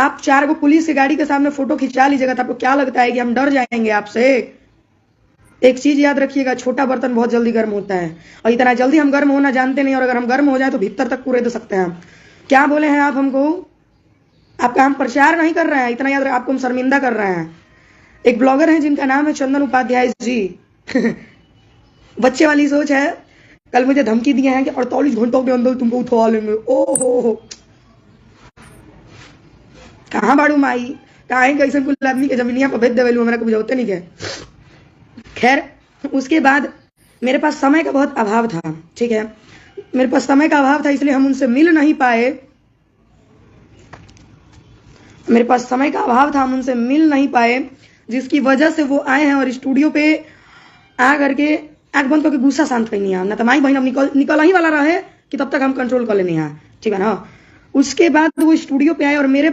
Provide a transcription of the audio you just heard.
आप 4 गो पुलिस की गाड़ी के सामने फोटो खिंचा लीजिएगा तो आपको क्या लगता है कि हम डर जाएंगे आपसे? एक चीज याद रखिएगा, छोटा बर्तन बहुत जल्दी गर्म होता है, और इतना जल्दी हम गर्म होना जानते नहीं, और अगर हम गर्म हो जाए तो भीतर तक पूरे दे सकते हैं। क्या बोले हैं आप हमको? आपका हम प्रचार नहीं कर रहे हैं, इतना याद, आपको हम शर्मिंदा कर रहे हैं। एक ब्लॉगर है जिनका नाम है चंदन उपाध्याय जी। बच्चे वाली सोच है। कल मुझे धमकी दिए हैं कि 48 घंटों के अंदर तुमको उठवा लेंगे। ओहो, कहाँ बाड़ू माई, कहाँ है कैसे कुल आदमी के जमीनिया पर भेज देवे, मेरा कुछ होते नहीं के। खैर, उसके बाद मेरे पास समय का बहुत अभाव था, ठीक है, मेरे पास समय का अभाव था, इसलिए हम उनसे मिल नहीं पाए। मेरे पास समय का अभाव था, हम उनसे मिल नहीं पाए, जिसकी वजह से वो आए हैं और स्टूडियो पे आ करके आंख बंद करके गुस्सा शांत करनी है ना, तो माई बहन अब निकल ही वाला रहे कि तब तक हम कंट्रोल कर लेनी है, ठीक है ना। उसके बाद वो स्टूडियो पे आए और मेरे